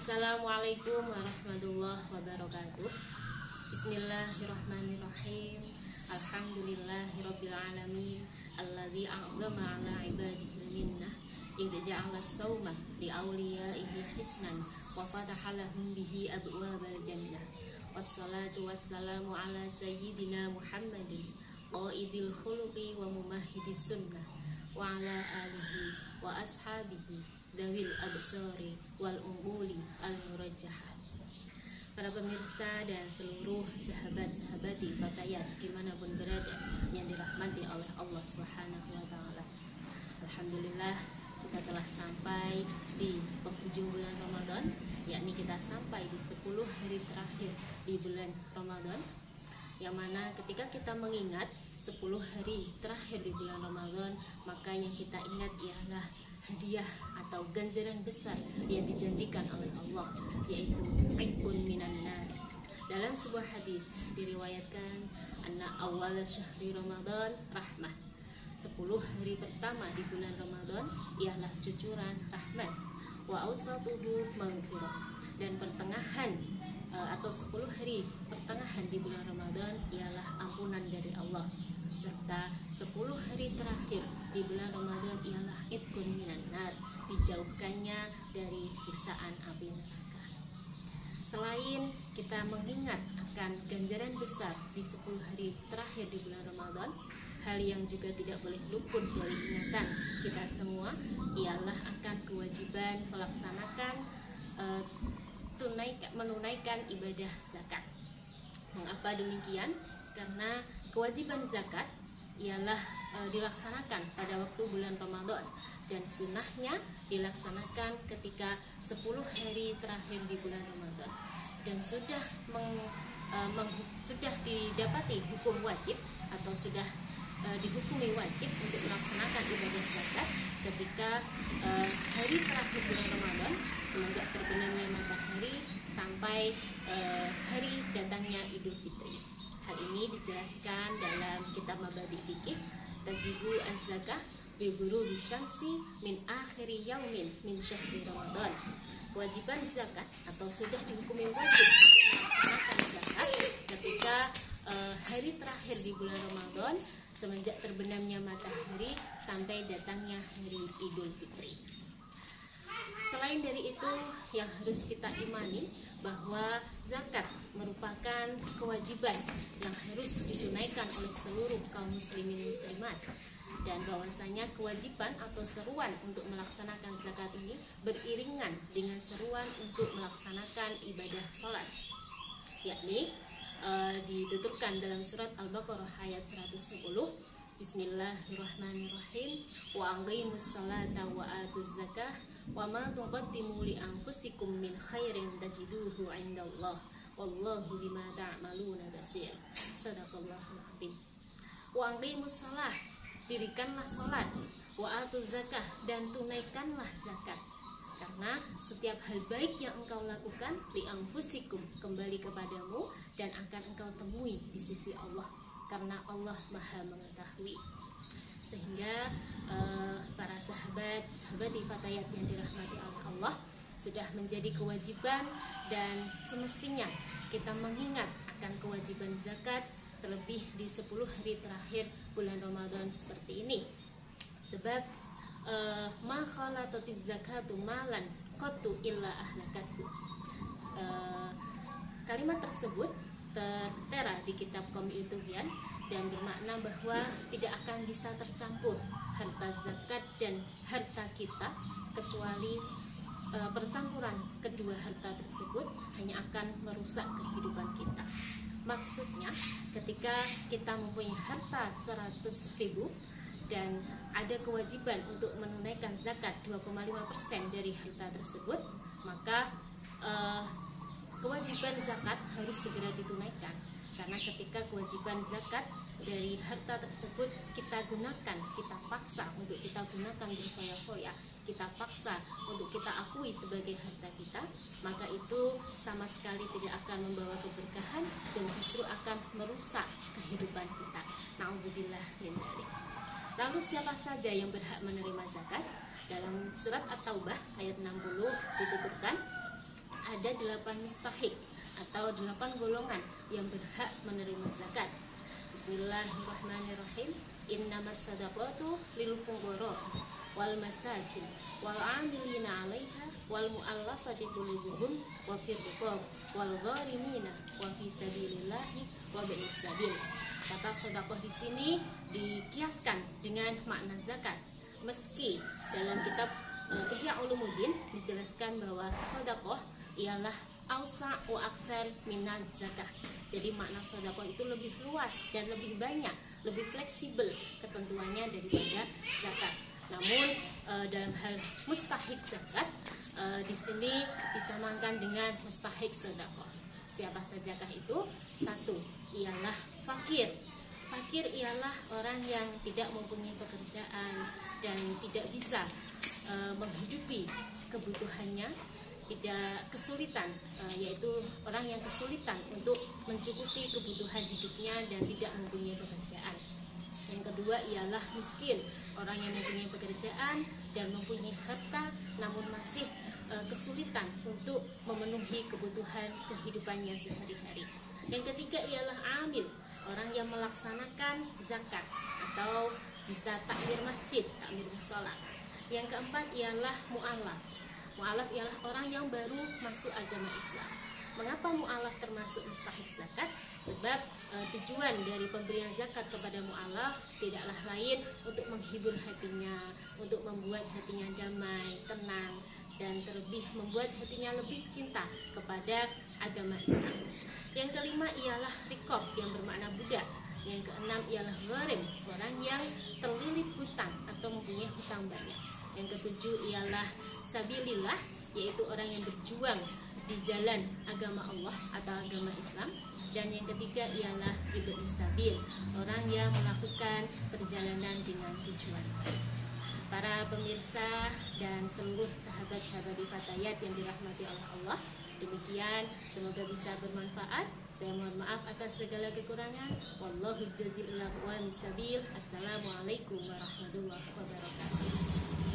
Assalamualaikum warahmatullahi wabarakatuh. Bismillahirrahmanirrahim. Alhamdulillahirabbil alamin. Alladzi a'zama 'ala 'ibadihi minnah idza ja'ala as-sawma li awliyaihi hisnan wa fataha lahum bihi abwabal jannah. Wassalatu wassalamu ala sayyidina Muhammadin qaidil khuluqi wa mumahhidis sunnah wa ala alihi wa ashabihi dawil absari wal umuli al murajjahat. Para pemirsa dan seluruh sahabat-sahabati fatayat dimanapun berada yang dirahmati oleh Allah Subhanahu wa Ta'ala, alhamdulillah kita telah sampai di penghujung bulan Ramadan, yakni kita sampai di 10 hari terakhir di bulan Ramadan, yang mana ketika kita mengingat 10 hari terakhir di bulan Ramadan, maka yang kita ingat ialah hadiah atau ganjaran besar yang dijanjikan oleh Allah, yaitu ibun minan nar. Dalam sebuah hadis diriwayatkan, anna awwala syahri Ramadan rahmah. 10 hari pertama di bulan Ramadan ialah cucuran rahmat. Wa awsatuhu maghfirah. Dan pertengahan atau 10 hari pertengahan di bulan Ramadan ialah ampunan dari Allah. Serta 10 hari terakhir di bulan Ramadan ialah itqun minan nar, dijauhkannya dari siksaan api neraka. Selain kita mengingat akan ganjaran besar di 10 hari terakhir di bulan Ramadan, hal yang juga tidak boleh luput dari ingatan kita semua ialah akan kewajiban melaksanakan menunaikan ibadah zakat. Mengapa demikian? Karena kewajiban zakat ialah dilaksanakan pada waktu bulan Ramadan, dan sunnahnya dilaksanakan ketika 10 hari terakhir di bulan Ramadan, dan sudah didapati hukum wajib atau sudah dihukumi wajib untuk melaksanakan ibadah zakat ketika hari terakhir bulan Ramadan, semenjak terbenamnya matahari sampai hari datangnya Idul Fitri. Hal ini dijelaskan dalam kitab Mabadi Fikih, Tajibu az-zakah bi ghurubi syamsi min akhiri yaumin min syahri Ramadan. Kewajiban zakat atau sudah dihukumi wajib melaksanakan zakat ketika hari terakhir di bulan Ramadan, semenjak terbenamnya matahari sampai datangnya hari Idul Fitri. Selain dari itu, yang harus kita imani bahwa zakat merupakan kewajiban yang harus ditunaikan oleh seluruh kaum muslimin muslimat, dan bahwasanya kewajiban atau seruan untuk melaksanakan zakat ini beriringan dengan seruan untuk melaksanakan ibadah sholat, yakni dituturkan dalam surat Al-Baqarah ayat 110, Bismillahirrahmanirrahim, wa aqimus sholata wa atuz zakah wa ma tuqaddimu li anfusikum min khairin tajiduhu 'indallah wallahu bima ta'maluna basir. Shadaqallahul azim. Wa aqimus shalah, dirikanlah salat, wa atuz zakah, dan tunaikanlah zakat. Karena setiap hal baik yang engkau lakukan li anfusikum, kembali kepadamu dan akan engkau temui di sisi Allah, karena Allah Maha mengetahui. Sehingga para sahabat fatayat yang dirahmati oleh Allah, sudah menjadi kewajiban dan semestinya kita mengingat akan kewajiban zakat, terlebih di 10 hari terakhir bulan Ramadan seperti ini. Sebab ma khalatotiz zakatu malan qattu illa ahlakathu. Kalimat tersebut tertera di kitab Qomil Tuhyan dan bermakna bahwa tidak akan bisa tercampur harta zakat dan harta kita, kecuali percampuran kedua harta tersebut hanya akan merusak kehidupan kita. Maksudnya, ketika kita mempunyai harta 100.000 dan ada kewajiban untuk menunaikan zakat 2,5% dari harta tersebut, maka kewajiban zakat harus segera ditunaikan. Karena ketika kewajiban zakat dari harta tersebut kita gunakan, kita paksa untuk kita gunakan berfoya-foya, kita paksa untuk kita akui sebagai harta kita, maka itu sama sekali tidak akan membawa keberkahan dan justru akan merusak kehidupan kita. Na'udzubillah min dzalik. Lalu siapa saja yang berhak menerima zakat? Dalam surat At-Taubah ayat 60 dituturkan, ada 8 mustahik atau 8 golongan yang berhak menerima zakat. Bismillahirrahmanirrahim. Innamas shadaqatu lil fuqara wal masakin wal 'amilina 'alaiha wal mu'allafati qulubuhum wa fir riqab wal gharimina wa fi sabilillahi wa bi'is sabil. Kata sedekah di sini dikiaskan dengan makna zakat. Meski dalam kitab Ihya Ulumuddin dijelaskan bahwa sedekah ialah ausa wa aktsar minaz zakah. Jadi makna sedekah itu lebih luas dan lebih banyak, lebih fleksibel ketentuannya daripada zakat. Namun dalam hal mustahik zakat di sini disamakan dengan mustahik sedekah. Siapa sajakah itu? Satu, ialah fakir. Fakir ialah orang yang tidak mempunyai pekerjaan dan tidak bisa menghidupi kebutuhannya, tidak kesulitan, yaitu orang yang kesulitan untuk mencukupi kebutuhan hidupnya dan tidak mempunyai pekerjaan. Yang kedua ialah miskin, orang yang mempunyai pekerjaan dan mempunyai harta namun masih kesulitan untuk memenuhi kebutuhan kehidupannya sehari-hari. Yang ketiga ialah amil, orang yang melaksanakan zakat atau bisa takmir masjid, takmir mushola. Yang keempat ialah mu'alaf. Mu'alaf ialah orang yang baru masuk agama Islam. Mengapa mu'alaf termasuk mustahik zakat? Sebab tujuan dari pemberian zakat kepada mu'alaf tidaklah lain untuk menghibur hatinya, untuk membuat hatinya damai, tenang, dan terlebih membuat hatinya lebih cinta kepada agama Islam. Yang kelima ialah riqab yang bermakna budak. Yang keenam ialah gharim, orang yang terlilit hutang atau mempunyai hutang banyak. Yang ketujuh ialah sabilillah, yaitu orang yang berjuang di jalan agama Allah atau agama Islam. Dan yang ketiga ialah ibnu sabil, orang yang melakukan perjalanan dengan tujuan. Para pemirsa dan seluruh sahabat-sahabat Fatayat yang dirahmati oleh Allah, demikian semoga bisa bermanfaat. Saya mohon maaf atas segala kekurangan. Wallahu jazakallahu khairan. Assalamualaikum warahmatullahi wabarakatuh.